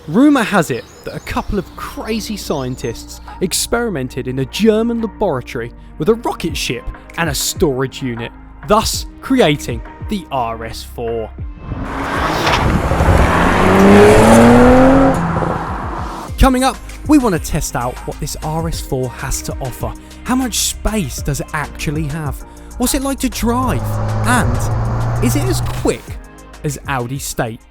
Rumour has it that a couple of crazy scientists experimented in a German laboratory with a rocket ship and a storage unit, thus creating the RS4. Coming up, we want to test out what this RS4 has to offer. How much space does it actually have? What's it like to drive? And is it as quick as Audi state?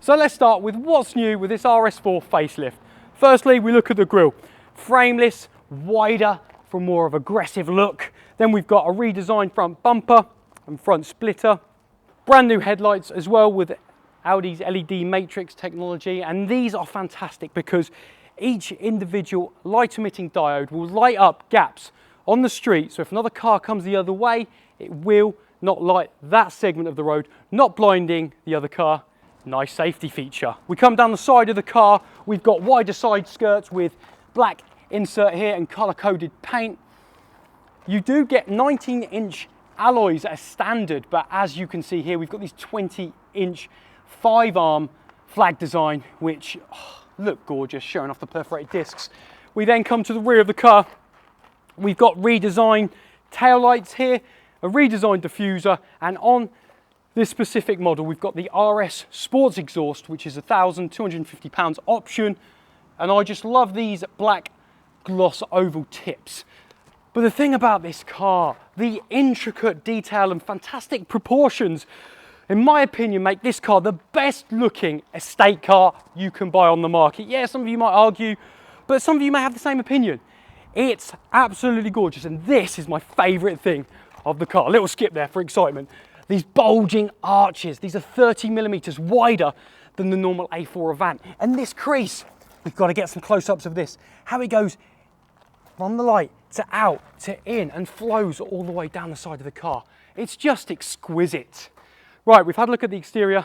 So let's start with what's new with this RS4 facelift. Firstly, we look at the grille. Frameless, wider for more of an aggressive look. Then we've got a redesigned front bumper and front splitter. Brand new headlights as well with Audi's LED matrix technology. And these are fantastic because each individual light emitting diode will light up gaps on the street. So if another car comes the other way, it will not light that segment of the road, not blinding the other car. Nice safety feature. We come down the side of the car, we've got wider side skirts with black insert here and color coded paint. You do get 19-inch alloys as standard, but as you can see here, we've got these 20-inch 5-arm flag design, which look gorgeous, showing off the perforated discs. We then come to the rear of the car. We've got redesigned taillights here, a redesigned diffuser, and on this specific model, we've got the RS Sports exhaust, which is £1,250 option. And I just love these black gloss oval tips. But the thing about this car, the intricate detail and fantastic proportions, in my opinion, make this car the best looking estate car you can buy on the market. Yeah, some of you might argue, but some of you may have the same opinion. It's absolutely gorgeous. And this is my favorite thing of the car. A little skip there for excitement. These bulging arches, these are 30 millimeters wider than the normal A4 Avant. And this crease, we've got to get some close-ups of this, how it goes from the light to out to in and flows all the way down the side of the car. It's just exquisite. Right, we've had a look at the exterior.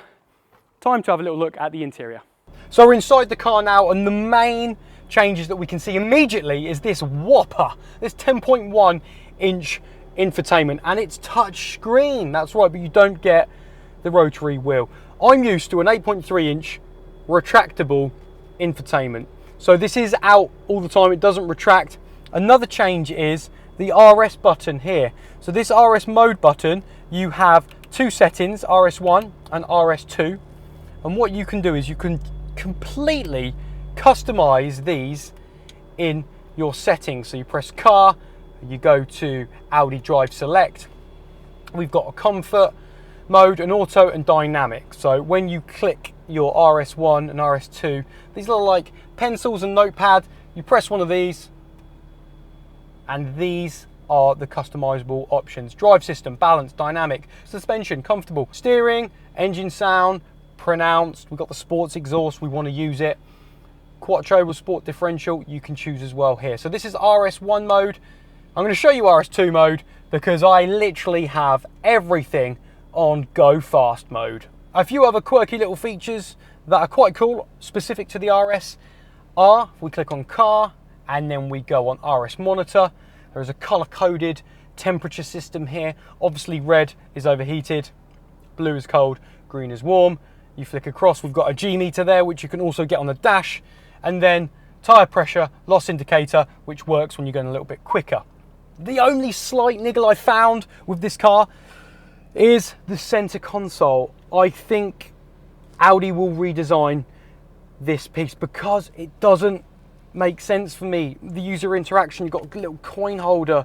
Time to have a little look at the interior. So we're inside the car now, and the main changes that we can see immediately is this whopper, this 10.1 inch infotainment, and it's touch screen. That's right, but you don't get the rotary wheel. I'm used to an 8.3 inch retractable infotainment, so this is out all the time. It doesn't retract. Another change is the RS button here. So this RS mode button, you have two settings, RS1 and RS2, and what you can do is you can completely customize these in your settings. So you press car, you go to Audi Drive Select. We've got a comfort mode, an auto and dynamic. So when you click your RS1 and RS2, these are like pencils and notepad. You press one of these and these are the customizable options. Drive system, balance, dynamic, suspension, comfortable, steering, engine sound, pronounced. We've got the sports exhaust, we want to use it. Quattro with sport differential, you can choose as well here. So this is RS1 mode. I'm going to show you RS2 mode because I literally have everything on go fast mode. A few other quirky little features that are quite cool, specific to the RS, are, if we click on car and then we go on RS monitor, there is a color coded temperature system here. Obviously red is overheated, blue is cold, green is warm. You flick across, we've got a G meter there, which you can also get on the dash, and then tire pressure, loss indicator, which works when you're going a little bit quicker. The only slight niggle I found with this car is the center console. I think Audi will redesign this piece because it doesn't make sense for me. The user interaction, you've got a little coin holder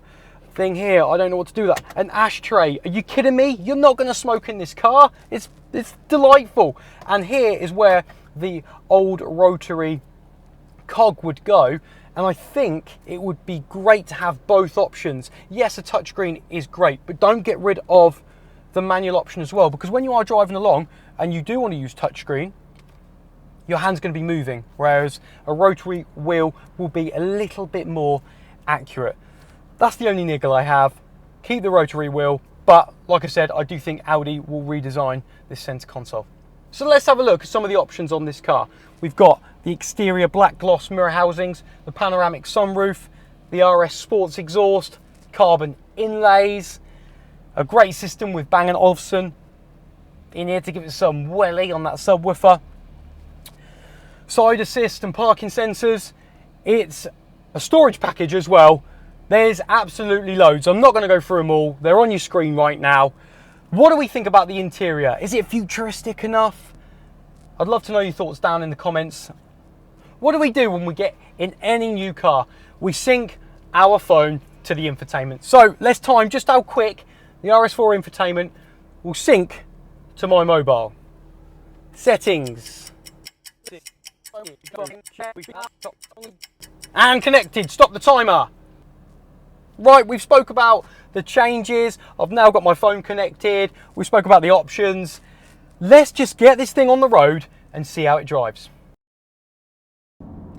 thing here. I don't know what to do with that. An ashtray. Are you kidding me? You're not going to smoke in this car. It's delightful. And here is where the old rotary cog would go. And I think it would be great to have both options. Yes, a touchscreen is great, but don't get rid of the manual option as well, because when you are driving along and you do want to use touchscreen, your hand's going to be moving, whereas a rotary wheel will be a little bit more accurate. That's the only niggle I have. Keep the rotary wheel, but like I said, I do think Audi will redesign this center console. So let's have a look at some of the options on this car. We've got the exterior black gloss mirror housings, the panoramic sunroof, the RS Sports exhaust, carbon inlays, a great system with Bang & Olufsen in here to give it some welly on that subwoofer. Side assist and parking sensors. It's a storage package as well. There's absolutely loads. I'm not going to go through them all. They're on your screen right now. What do we think about the interior? Is it futuristic enough? I'd love to know your thoughts down in the comments. What do we do when we get in any new car? We sync our phone to the infotainment. So let's time just how quick the RS4 infotainment will sync to my mobile. Settings. And connected. Stop the timer. Right, we've spoke about the changes. I've now got my phone connected. We spoke about the options. Let's just get this thing on the road and see how it drives.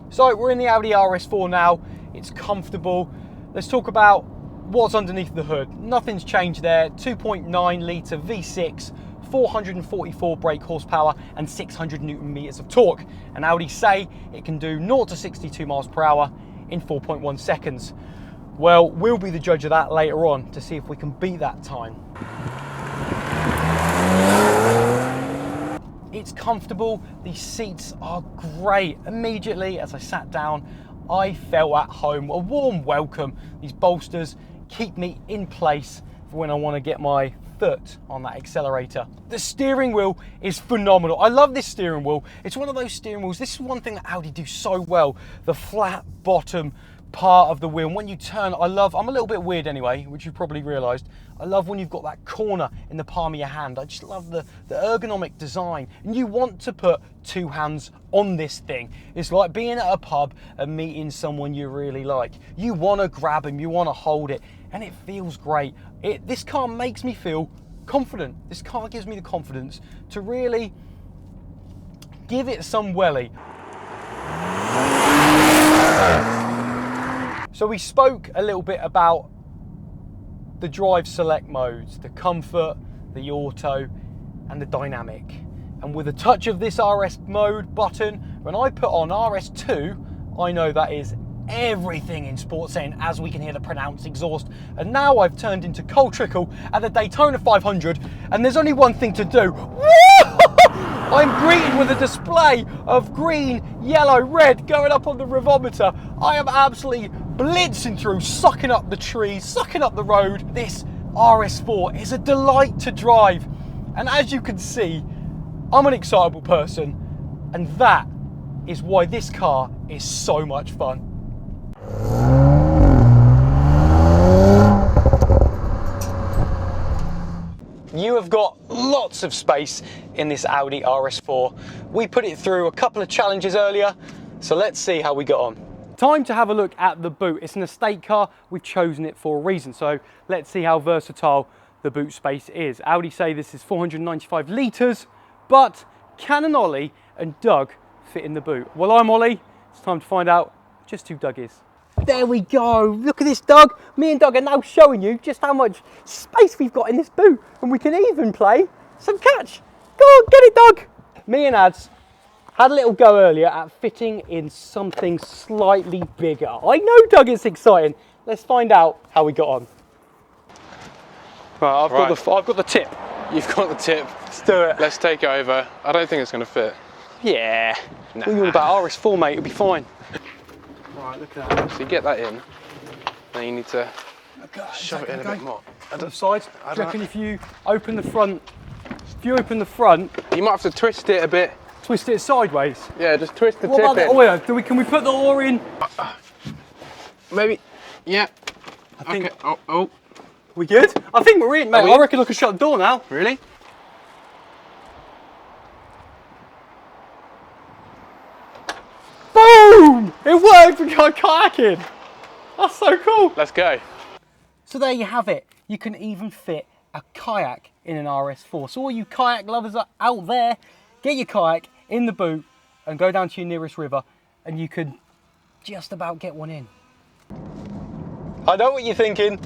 So we're in the Audi RS4 now. It's comfortable. Let's talk about what's underneath the hood. Nothing's changed there. 2.9 litre V6, 444 brake horsepower and 600 Newton meters of torque. And Audi say it can do 0 to 62 miles per hour in 4.1 seconds. Well, we'll be the judge of that later on to see if we can beat that time. It's comfortable, these seats are great. Immediately as I sat down, I felt at home, a warm welcome. These bolsters keep me in place for when I want to get my foot on that accelerator. The steering wheel is phenomenal. I love this steering wheel. It's one of those steering wheels, this is one thing that Audi do so well, the flat bottom part of the wheel. When you turn, I'm a little bit weird anyway, which you probably realised. I love when you've got that corner in the palm of your hand. I just love the ergonomic design. And you want to put two hands on this thing. It's like being at a pub and meeting someone you really like. You want to grab him, you want to hold it, and it feels great. This car makes me feel confident. This car gives me the confidence to really give it some welly. So we spoke a little bit about the drive select modes, the comfort, the auto, and the dynamic. And with a touch of this RS mode button, when I put on RS2, I know that is everything in sports setting, as we can hear the pronounced exhaust. And now I've turned into Cole Trickle at the Daytona 500, and there's only one thing to do. I'm greeted with a display of green, yellow, red going up on the revometer. I am absolutely blitzing through, sucking up the trees, sucking up the road. This RS4 is a delight to drive. And as you can see, I'm an excitable person, and that is why this car is so much fun. You have got lots of space in this Audi RS4. We put it through a couple of challenges earlier, so let's see how we got on. Time to have a look at the boot. It's an estate car. We've chosen it for a reason, so let's see how versatile the boot space is. Audi say this is 495 litres, but can an Ollie and Doug fit in the boot? Well, I'm Ollie. It's time to find out just who Doug is. There we go. Look at this, Doug. Me and Doug are now showing you just how much space we've got in this boot, and we can even play some catch. Go on, get it, Doug. Me and Ads had a little go earlier at fitting in something slightly bigger. I know, Doug, it's exciting. Let's find out how we got on. Right, I've got the tip. You've got the tip. Let's do it. Let's take it over. I don't think it's going to fit. Yeah. Nah. What are you all about? RS4, mate. It'll be fine. Right, look at that. So you get that in, then you need to shove it in a bit more. On the sides. Do you reckon if you open the front, you might have to twist it a bit. Twist it sideways? Yeah, just twist the tip in. in. Oh yeah, can we put the oar in? Maybe, yeah. I think. Okay. Oh. We good? I think we're in, mate. I reckon I can shut the door now. Really? Boom! It worked, we got kayaking. That's so cool. Let's go. So there you have it. You can even fit a kayak in an RS4. So all you kayak lovers are out there, get your kayak in the boot and go down to your nearest river, and you can just about get one in. I know what you're thinking.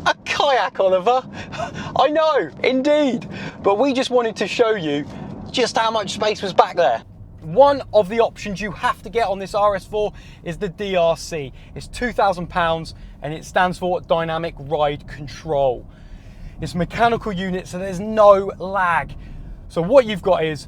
A kayak, Oliver. I know, indeed. But we just wanted to show you just how much space was back there. One of the options you have to get on this RS4 is the DRC. It's £2,000 and it stands for Dynamic Ride Control. It's a mechanical unit, so there's no lag. So what you've got is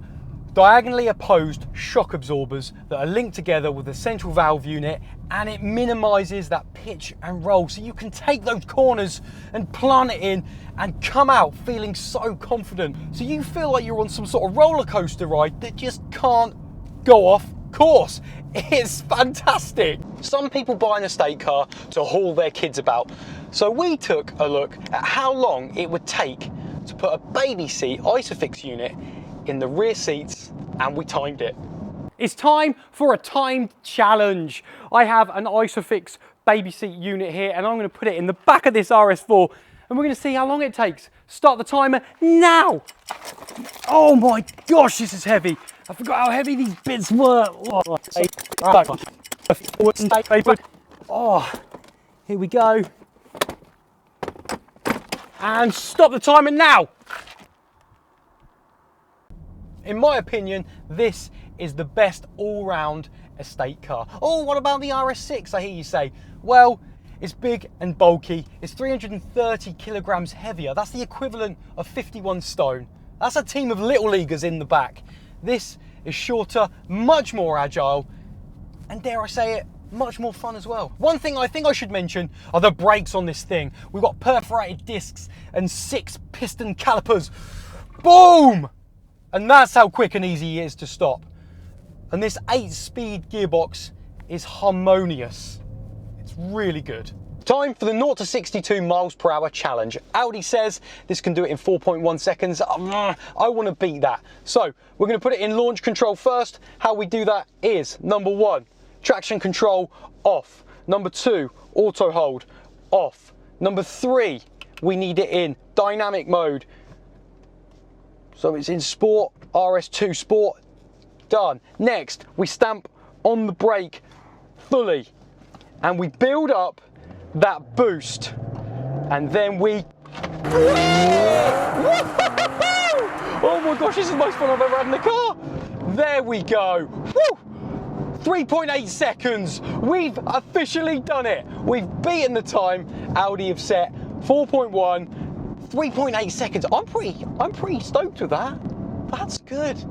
diagonally opposed shock absorbers that are linked together with a central valve unit, and it minimises that pitch and roll, so you can take those corners and plant it in and come out feeling so confident. So you feel like you're on some sort of roller coaster ride that just can't go off course. It's fantastic. Some people buy an estate car to haul their kids about, so we took a look at how long it would take to put a baby seat ISOFIX unit in the rear seats, and we timed it. It's time for a timed challenge. I have an ISOFIX baby seat unit here, and I'm going to put it in the back of this RS4, and we're going to see how long it takes. Start the timer now. Oh my gosh, this is heavy. I forgot how heavy these bits were. Oh, here we go. And stop the timer now. In my opinion, this is the best all-round estate car. Oh, what about the RS6, I hear you say? Well, it's big and bulky. It's 330 kilograms heavier. That's the equivalent of 51 stone. That's a team of little leaguers in the back. This is shorter, much more agile, and dare I say it, much more fun as well. One thing I think I should mention are the brakes on this thing. We've got perforated discs and 6 piston calipers. Boom! And that's how quick and easy it is to stop. And this 8-speed gearbox is harmonious. It's really good. Time for the 0 to 62 miles per hour challenge. Audi says this can do it in 4.1 seconds. I want to beat that. So we're going to put it in launch control first. How we do that is, number 1, traction control off. Number 2, auto hold off. Number 3, we need it in dynamic mode. So it's in sport, RS2 sport, done. Next, we stamp on the brake fully and we build up that boost, and then we oh my gosh, this is the most fun I've ever had in the car. There we go. Woo! 3.8 seconds. We've officially done it. We've beaten the time Audi have set. 4.1, 3.8 seconds. I'm pretty stoked with that. That's good.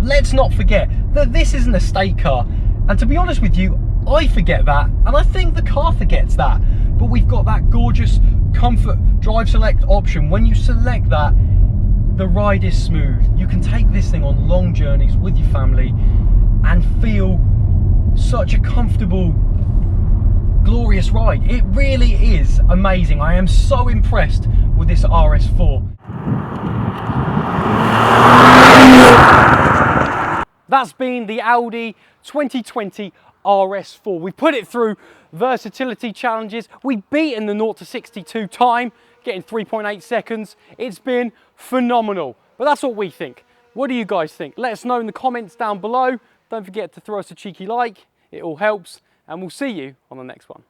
Let's not forget that this is an estate car. And to be honest with you, I forget that, and I think the car forgets that. But we've got that gorgeous comfort drive select option. When you select that, the ride is smooth. You can take this thing on long journeys with your family and feel such a comfortable, glorious ride. It really is amazing. I am so impressed with this RS4. That's been the Audi 2020 RS4. We put it through versatility challenges. We've beaten the 0 to 62 time, getting 3.8 seconds. It's been phenomenal. But that's what we think. What do you guys think? Let us know in the comments down below. Don't forget to throw us a cheeky like. It all helps. And we'll see you on the next one.